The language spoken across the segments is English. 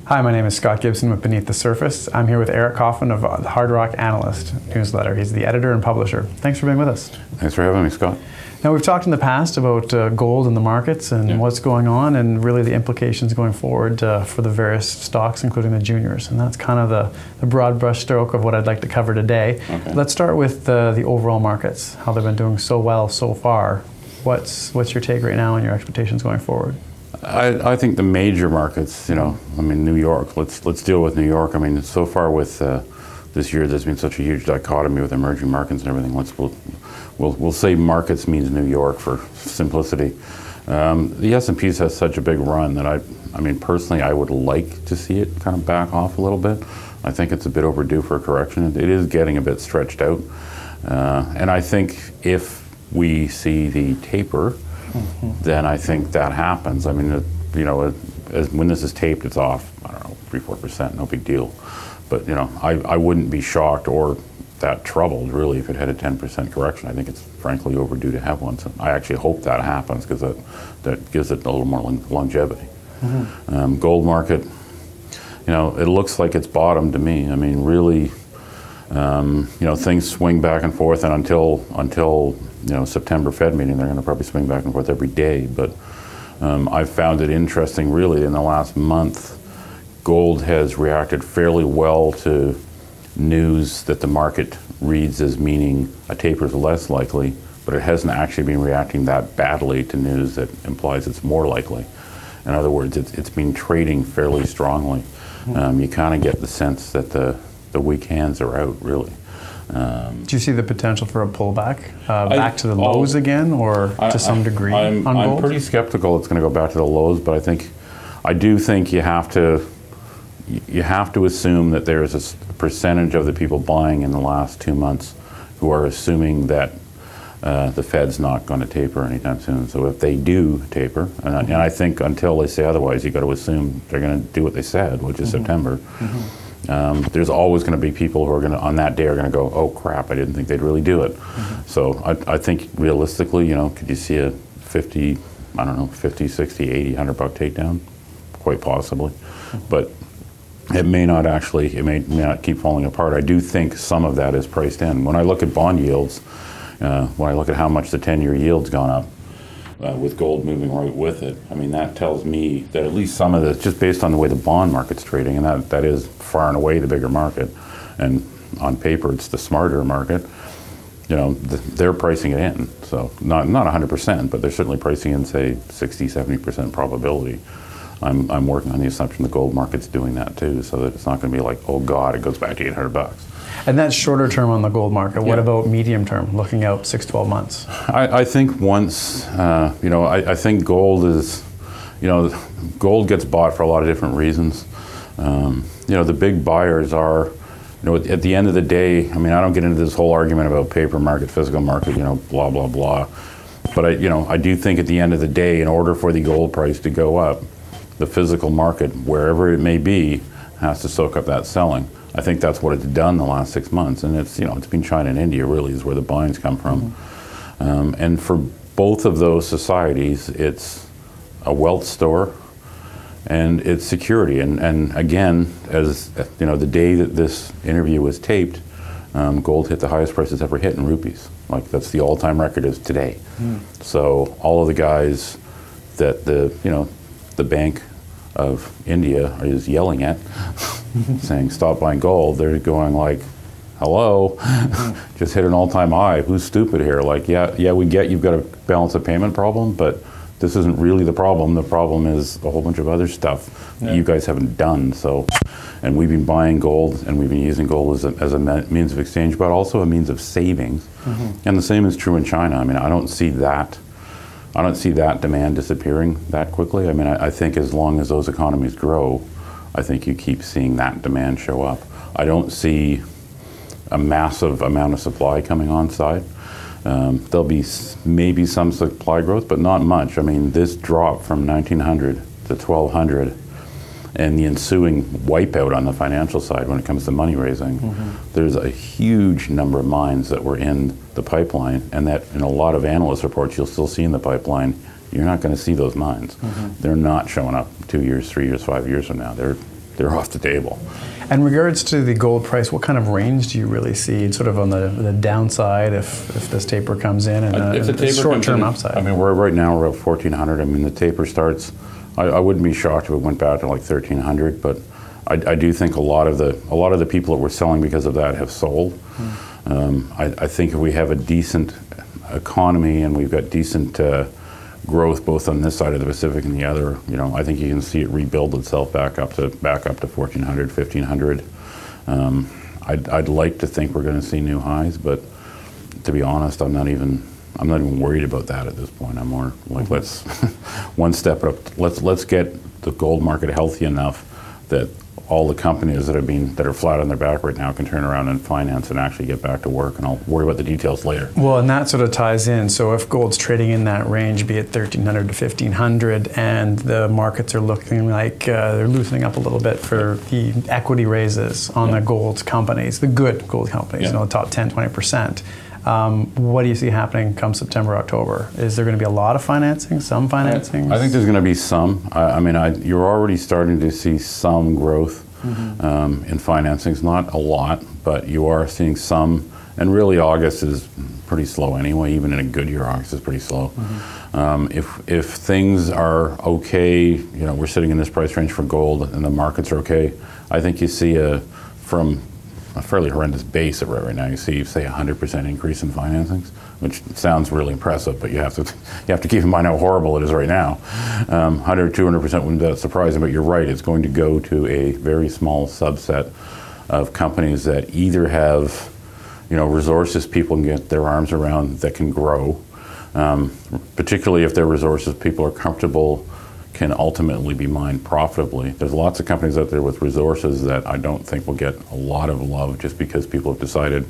Hi, my name is Scott Gibson with Beneath the Surface. I'm here with Eric Coffin of the Hard Rock Analyst newsletter. He's the editor and publisher. Thanks for being with us. Thanks for having me, Scott. Now, we've talked in the past about gold in the markets and what's going on and really the implications going forward for the various stocks, including the juniors. And that's kind of the broad brush stroke of what I'd like to cover today. Okay. Let's start with the overall markets, how they've been doing so well so far. What's your take right now and your expectations going forward? I think the major markets, New York, let's deal with New York. I mean, so far with this year, there's been such a huge dichotomy with emerging markets and everything. We'll say markets means New York for simplicity. The S&P's has such a big run that I mean, personally, I would like to see it kind of back off a little bit. I think it's a bit overdue for a correction. It is getting a bit stretched out. And I think if we see the taper, then I think that happens. I mean, when this is taped, it's off, I don't know, 3-4%, no big deal. But, I wouldn't be shocked or that troubled, really, if it had a 10% correction. I think it's frankly overdue to have one. So I actually hope that happens because that gives it a little more longevity. Gold market, it looks like it's bottomed to me. I mean, really, things swing back and forth, and until September Fed meeting, they're going to probably swing back and forth every day. But I've found it interesting, really, in the last month, gold has reacted fairly well to news that the market reads as meaning a taper is less likely, but it hasn't actually been reacting that badly to news that implies it's more likely. In other words, it's been trading fairly strongly. You kind of get the sense that the weak hands are out, really. Do you see the potential for a pullback back to the lows again, or to some degree on gold? I'm pretty skeptical it's going to go back to the lows, but I do think you have to assume that there is a percentage of the people buying in the last 2 months who are assuming that the Fed's not going to taper anytime soon. So if they do taper, and I think until they say otherwise, you got to assume they're going to do what they said, which is September. There's always going to be people who are going to, on that day, are going to go, oh crap, I didn't think they'd really do it. So I think realistically, could you see a 50, 60, 80, $100 takedown? Quite possibly. But it may not keep falling apart. I do think some of that is priced in. When I look at bond yields, when I look at how much the 10-year yield's gone up, with gold moving right with it, I mean, that tells me that at least some of this, just based on the way the bond market's trading, and that is far and away the bigger market, and on paper it's the smarter market, they're pricing it in. So not 100%, but they're certainly pricing in, say, 60, 70% probability. I'm working on the assumption the gold market's doing that too, so that it's not going to be like, oh God, it goes back to $800. And that's shorter term on the gold market. What about medium term, looking out 6-12 months? I think once, I think gold is, gold gets bought for a lot of different reasons. The big buyers are, at the end of the day, I mean, I don't get into this whole argument about paper market, physical market, blah, blah, blah. But I do think at the end of the day, in order for the gold price to go up, the physical market, wherever it may be, has to soak up that selling. I think that's what it's done the last 6 months, and it's been China and India really is where the buying's come from. And for both of those societies, it's a wealth store and it's security. And again, as the day that this interview was taped, gold hit the highest price it's ever hit in rupees. Like, that's the all-time record is today. So all of the guys that the Bank of India is yelling at, saying stop buying gold, they're going like, hello, just hit an all-time high, who's stupid here? Like, yeah, we get you've got a balance of payment problem, but this isn't really the problem. The problem is a whole bunch of other stuff that you guys haven't done. So, and we've been buying gold and we've been using gold as a means of exchange, but also a means of savings. And the same is true in China. I mean, I don't see that demand disappearing that quickly. I mean, I think as long as those economies grow, I think you keep seeing that demand show up. I don't see a massive amount of supply coming on side. There'll be maybe some supply growth, but not much. I mean, this drop from 1900 to 1200 and the ensuing wipeout on the financial side when it comes to money raising, there's a huge number of mines that were in the pipeline, and that in a lot of analyst reports you'll still see in the pipeline, you're not going to see those mines. They're not showing up 2 years, 3 years, 5 years from now. they're off the table. And in regards to the gold price, what kind of range do you really see sort of on the downside if this taper comes in and a short-term upside? I mean, right now we're at 1,400. I mean, the taper starts, I wouldn't be shocked if it went back to like 1,300, but I do think a lot of the people that were selling because of that have sold. I think if we have a decent economy and we've got decent growth both on this side of the Pacific and the other, you know, I think you can see it rebuild itself back up to 1,400, 1,500. I'd like to think we're going to see new highs, but to be honest, I'm not even worried about that at this point. I'm more like, let's one step up. Let's get the gold market healthy enough that all the companies that are flat on their back right now can turn around and finance and actually get back to work, and I'll worry about the details later. Well, and that sort of ties in. So if gold's trading in that range, be it 1,300 to 1,500, and the markets are looking like they're loosening up a little bit for the equity raises on the gold companies, the good gold companies, you know, the top 10, 20%. What do you see happening come September, October? Is there going to be a lot of financing, some financing? I think there's going to be some. I mean, you're already starting to see some growth in financings. Not a lot, but you are seeing some. And really, August is pretty slow anyway. Even in a good year, August is pretty slow. If things are okay, you know, we're sitting in this price range for gold, and the markets are okay. I think you see from a fairly horrendous base right now. You see, say, 100% increase in financings, which sounds really impressive, but you have to keep in mind how horrible it is right now. 100, 200% wouldn't be that surprising, but you're right. It's going to go to a very small subset of companies that either have, you know, resources people can get their arms around that can grow, particularly if their resources people are comfortable can ultimately be mined profitably. There's lots of companies out there with resources that I don't think will get a lot of love just because people have decided,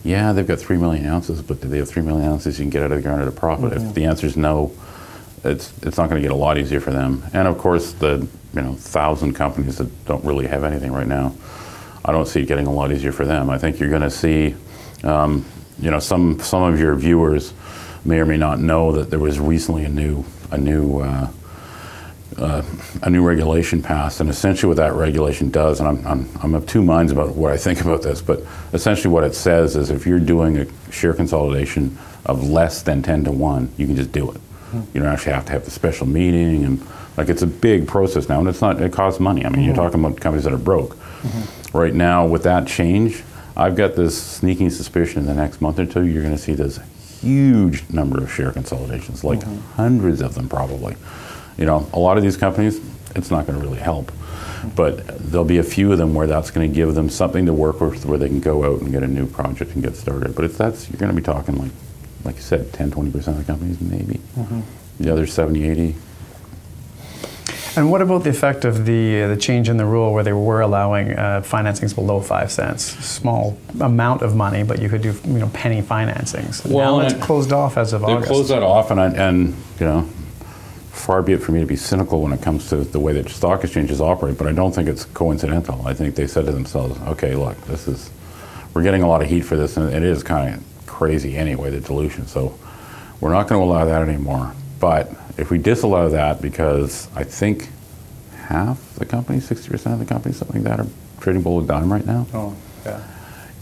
yeah, they've got 3 million ounces, but do they have 3 million ounces you can get out of the ground at a profit? If the answer is no, it's not going to get a lot easier for them. And of course, the 1,000 companies that don't really have anything right now, I don't see it getting a lot easier for them. I think you're going to see, you know, some of your viewers may or may not know that there was recently a new regulation passed, and essentially what that regulation does, and I'm of two minds about what I think about this, but essentially what it says is if you're doing a share consolidation of less than 10 to 1, you can just do it. You don't actually have to have the special meeting, and like it's a big process now, and it costs money. I mean, you're talking about companies that are broke. Right now, with that change, I've got this sneaking suspicion in the next month or two, you're going to see this huge number of share consolidations, like hundreds of them probably. You know, a lot of these companies, it's not going to really help. But there'll be a few of them where that's going to give them something to work with where they can go out and get a new project and get started. But you're going to be talking like you said, 10, 20% of the companies maybe. The other 70, 80. And what about the effect of the change in the rule where they were allowing financings below 5 cents? Small amount of money, but you could do penny financings. Well, now it's closed off as of August. They closed that off, and you know, far be it for me to be cynical when it comes to the way that stock exchanges operate, but I don't think it's coincidental. I think they said to themselves, okay, look, we're getting a lot of heat for this, and it is kind of crazy anyway, the dilution, so we're not going to allow that anymore. But if we disallow that, because I think half the companies, 60% of the companies, something like that, are trading below a dime right now. Oh, yeah.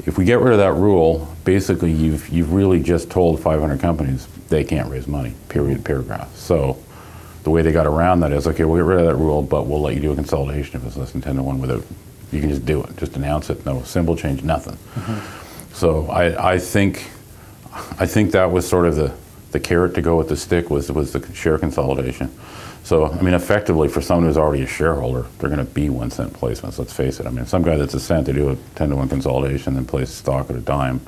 If we get rid of that rule, basically you've really just told 500 companies they can't raise money, period, paragraph. So the way they got around that is, okay, we'll get rid of that rule, but we'll let you do a consolidation if it's less than 10 to 1 without, you can just do it, just announce it, no symbol change, nothing. So I think that was sort of the carrot to go with the stick was the share consolidation. So, I mean, effectively, for someone who's already a shareholder, they're going to be 1 cent placements, let's face it. I mean, some guy that's a cent to do a 10 to 1 consolidation and place stock at a dime.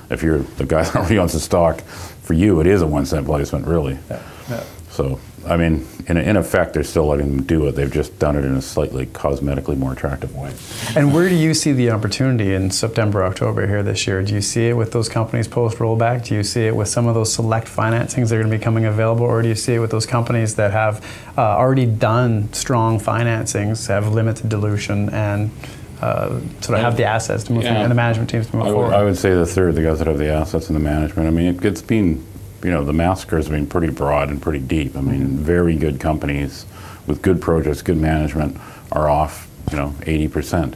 If you're the guy that already owns the stock, for you, it is a 1 cent placement, really. Yeah. So, I mean, in effect, they're still letting them do it. They've just done it in a slightly cosmetically more attractive way. And where do you see the opportunity in September, October here this year? Do you see it with those companies post-rollback? Do you see it with some of those select financings that are going to be coming available? Or do you see it with those companies that have already done strong financings, have limited dilution, and sort of have the assets to move forward, and the management teams to move forward? I would say the third, the guys that have the assets and the management. I mean, it's been, the massacre has been pretty broad and pretty deep. I mean, very good companies with good projects, good management are off 80%.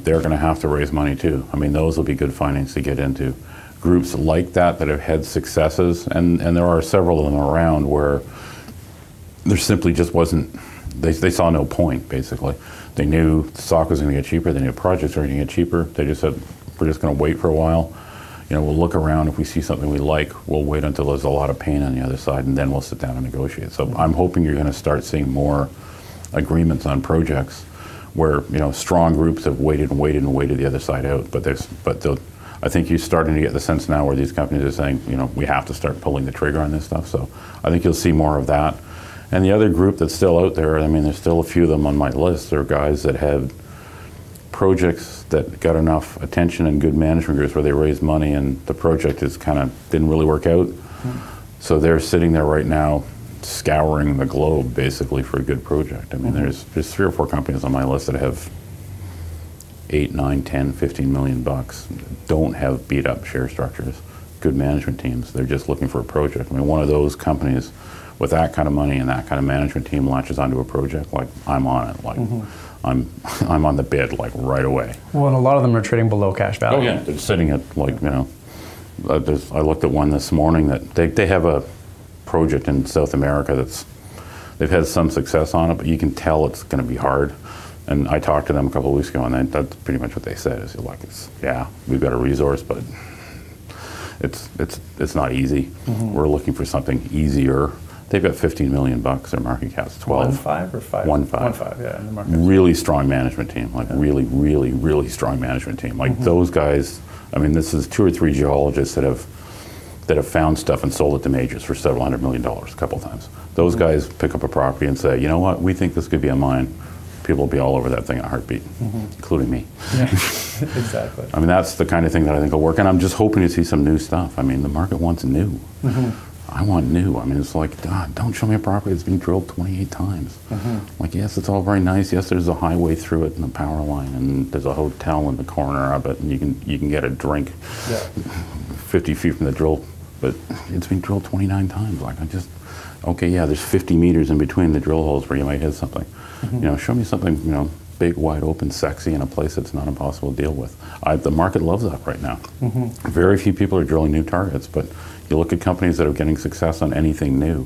They're going to have to raise money too. I mean, those will be good finance to get into. Groups like that have had successes, and there are several of them around where there simply just wasn't, they saw no point, basically. They knew the stock was going to get cheaper, they knew projects were going to get cheaper, they just said, we're just going to wait for a while. We'll look around, if we see something we like, we'll wait until there's a lot of pain on the other side, and then we'll sit down and negotiate. So I'm hoping you're going to start seeing more agreements on projects where, strong groups have waited and waited and waited the other side out, I think you're starting to get the sense now where these companies are saying, we have to start pulling the trigger on this stuff. So I think you'll see more of that. And the other group that's still out there, I mean, there's still a few of them on my list. There are guys that have projects that got enough attention and good management groups where they raised money and the project is didn't really work out. So they're sitting there right now scouring the globe basically for a good project. I mean, there's 3 or 4 companies on my list that have 8, 9, 10, 15 million bucks, don't have beat up share structures, good management teams. They're just looking for a project. I mean, one of those companies with that kind of money and that kind of management team latches onto a project, like I'm on it, like I'm on the bid like right away. Well, and a lot of them are trading below cash value. Oh yeah, they're sitting at like, I looked at one this morning that they have a project in South America they've had some success on it, but you can tell it's going to be hard. And I talked to them a couple of weeks ago, and that's pretty much what they said. Is yeah, we've got a resource, but it's not easy. We're looking for something easier. They've got 15 million bucks. Their market cap's 12. 1.5 or 5? 1.5. 1.5, yeah. In the market. Really strong management team. Like really, really, really strong management team. Like those guys. I mean, this is 2 or 3 geologists that have found stuff and sold it to majors for several $100 million a couple of times. Those guys pick up a property and say, you know what, we think this could be a mine. People will be all over that thing in a heartbeat, including me. Yeah, exactly. I mean, that's the kind of thing that I think will work, and I'm just hoping to see some new stuff. I mean, the market wants new. I want new. I mean, it's like, God, don't show me a property that's being drilled 28 times. Like, yes, it's all very nice. Yes, there's a highway through it and a power line, and there's a hotel in the corner of it, and you can get a drink 50 feet from the drill, but it's been drilled 29 times. Like, okay, yeah, there's 50 meters in between the drill holes where you might hit something. Show me something, big, wide open, sexy in a place that's not impossible to deal with. The market loves that right now. Very few people are drilling new targets, but you look at companies that are getting success on anything new,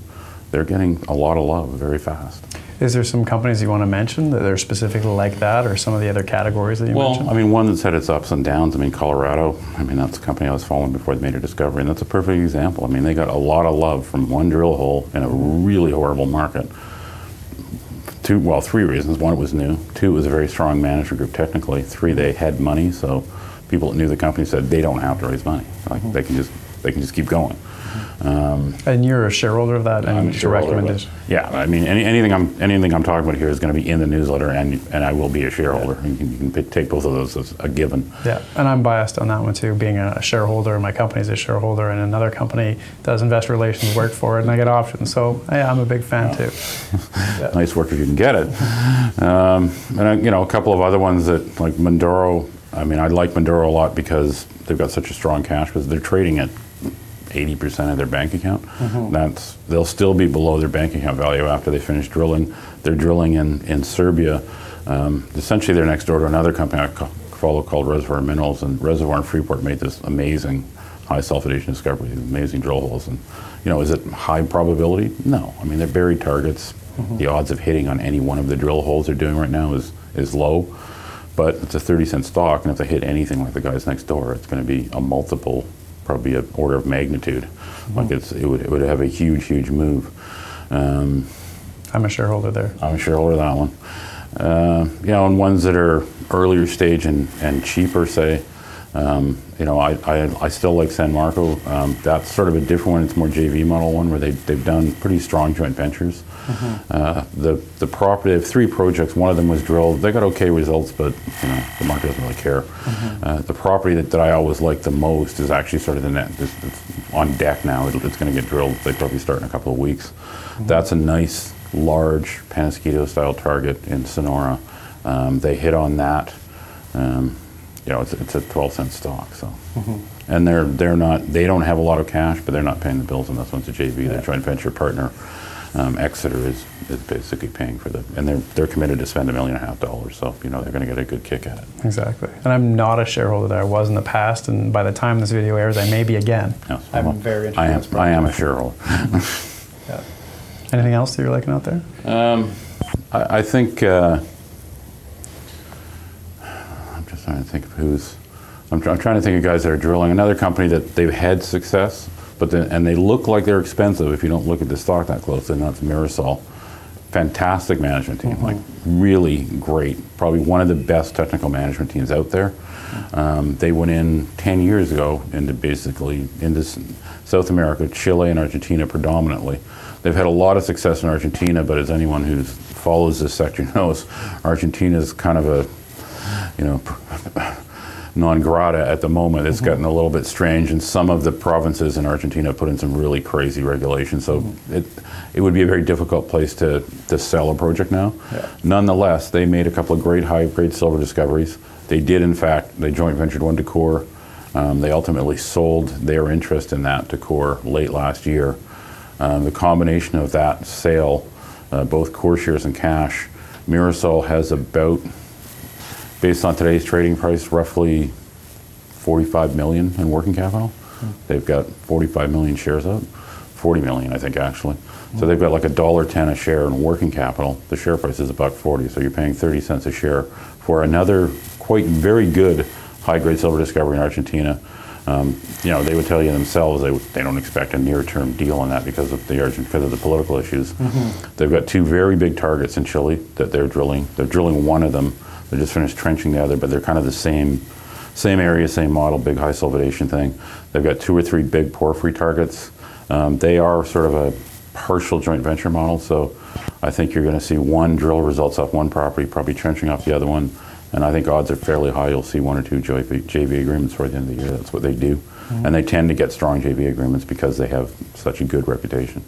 they're getting a lot of love very fast. Is there some companies you want to mention that are specifically like that, or some of the other categories that you mentioned? Well, I mean, one that's had its ups and downs. I mean, Colorado, that's a company I was following before they made a discovery, and that's a perfect example. I mean, they got a lot of love from one drill hole in a really horrible market. 3 reasons. 1, it was new. 2, it was a very strong management group technically. 3, they had money, so people that knew the company said they don't have to raise money. Like they can just keep going. And you're a shareholder of that, and your recommendation? Yeah, I mean, anything I'm talking about here is going to be in the newsletter, and I will be a shareholder. You can take both of those as a given. Yeah, and I'm biased on that one too, being a shareholder. My company's a shareholder, and another company does investor relations work for it, and I get options. So yeah, I'm a big fan too. Yeah. Nice work if you can get it. And a couple of other ones that, like Mandoro. I mean, I like Mandoro a lot because they've got such a strong cash, because they're trading at 80% of their bank account. They'll still be below their bank account value after they finish drilling. They're drilling in Serbia. Essentially, they're next door to another company I follow called Reservoir Minerals, and Reservoir and Freeport made this amazing high sulfidation discovery, these amazing drill holes. And is it high probability? No. I mean, they're buried targets. The odds of hitting on any one of the drill holes they're doing right now is low, but it's a 30-cent stock, and if they hit anything like the guys next door, it's going to be a multiple, probably an order of magnitude. Like it would have a huge move. I'm a shareholder there. I'm a shareholder of that one. And ones that are earlier stage and cheaper, say, I still like San Marco. That's sort of a different one. It's more JV model one where they've done pretty strong joint ventures. The property, they have 3 projects. One of them was drilled. They got okay results, but the market doesn't really care. The property that I always like the most is actually sort of it's on deck now. It's going to get drilled. They probably start in a couple of weeks. That's a nice, large Penasquito-style target in Sonora. They hit on that. It's a 12-cent stock. So, and they don't have a lot of cash, but they're not paying the bills on this one. It's a JV, they're a joint venture partner. Exeter is basically paying for and they're committed to spend $1.5 million, so you know they're going to get a good kick at it. Exactly. And I'm not a shareholder there. I was in the past, and by the time this video airs, I may be again. Yes, I'm very interested. I am a shareholder. Yeah. Anything else that you're liking out there? I think I'm just trying to think of I'm trying to think of guys that are drilling. Another company that they've had success, and they look like they're expensive if you don't look at the stock that closely, and that's Mirasol. Fantastic management team, like really great. Probably one of the best technical management teams out there. They went in 10 years ago into South America, Chile and Argentina predominantly. They've had a lot of success in Argentina, but as anyone who follows this sector knows, Argentina is kind of a, non grata at the moment. It's gotten a little bit strange, and some of the provinces in Argentina put in some really crazy regulations, so it would be a very difficult place to sell a project now. Yeah. Nonetheless, they made a couple of great high-grade silver discoveries. They did, in fact, they joint ventured one to Core. They ultimately sold their interest in that to Core late last year. The combination of that sale, both Core shares and cash, Mirasol has about, based on today's trading price, roughly $45 million in working capital. They've got 45 million shares out, 40 million, I think, actually. So they've got like $1.10 a share in working capital. The share price is $1.40, so you're paying 30 cents a share for another very good high-grade silver discovery in Argentina. You know, they would tell you themselves they don't expect a near-term deal on that because of the political issues. They've got two very big targets in Chile that they're drilling. They're drilling one of them. They just finished trenching the other, but they're kind of the same area, same model, big high sulfidation thing. They've got 2 or 3 big porphyry targets. They are sort of a partial joint venture model, so I think you're going to see one drill results off one property, probably trenching off the other one, and I think odds are fairly high you'll see 1 or 2 JV agreements for the end of the year. That's what they do, and they tend to get strong JV agreements because they have such a good reputation.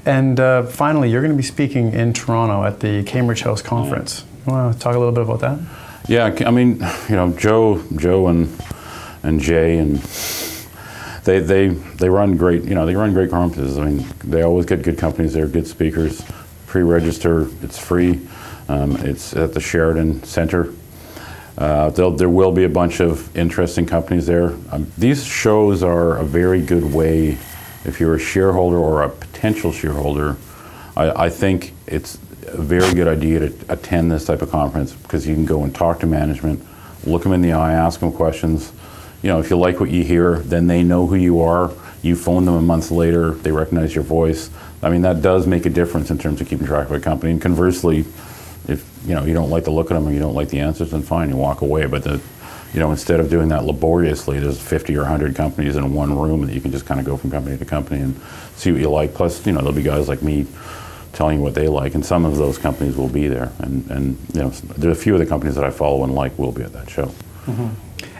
And finally, you're going to be speaking in Toronto at the Cambridge House Conference. You want to talk a little bit about that? Yeah, I mean, you know, Joe and Jay, and they run great, you know, they run great conferences. I mean, they always get good companies there, good speakers. Pre-register, it's free. It's at the Sheridan Center. There will be a bunch of interesting companies there. These shows are a very good way, if you're a shareholder or a potential shareholder, I think it's a very good idea to attend this type of conference because you can go and talk to management, look them in the eye, ask them questions. You know, if you like what you hear, then they know who you are. You phone them a month later, they recognize your voice. I mean, that does make a difference in terms of keeping track of a company. And conversely, if you know you don't like the look of them or you don't like the answers, then fine, you walk away. But you know, instead of doing that laboriously, there's 50 or 100 companies in one room that you can just kind of go from company to company and see what you like. Plus, you know, there'll be guys like me telling you what they like, and some of those companies will be there. And you know, there are a few of the companies that I follow and like will be at that show.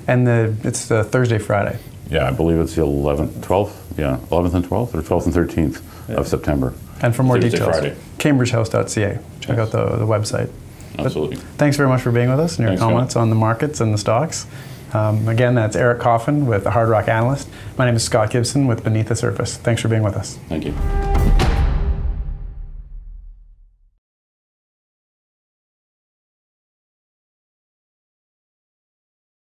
And it's Thursday, Friday. Yeah, I believe it's the 11th, 12th. Yeah, 11th and 12th, or 12th and 13th of September. And for more Thursday, details, Friday. cambridgehouse.ca. Check out the website. Absolutely. But thanks very much for being with us and your comments on the markets and the stocks. Again, that's Eric Coffin with the Hard Rock Analyst. My name is Scott Gibson with Beneath the Surface. Thanks for being with us. Thank you.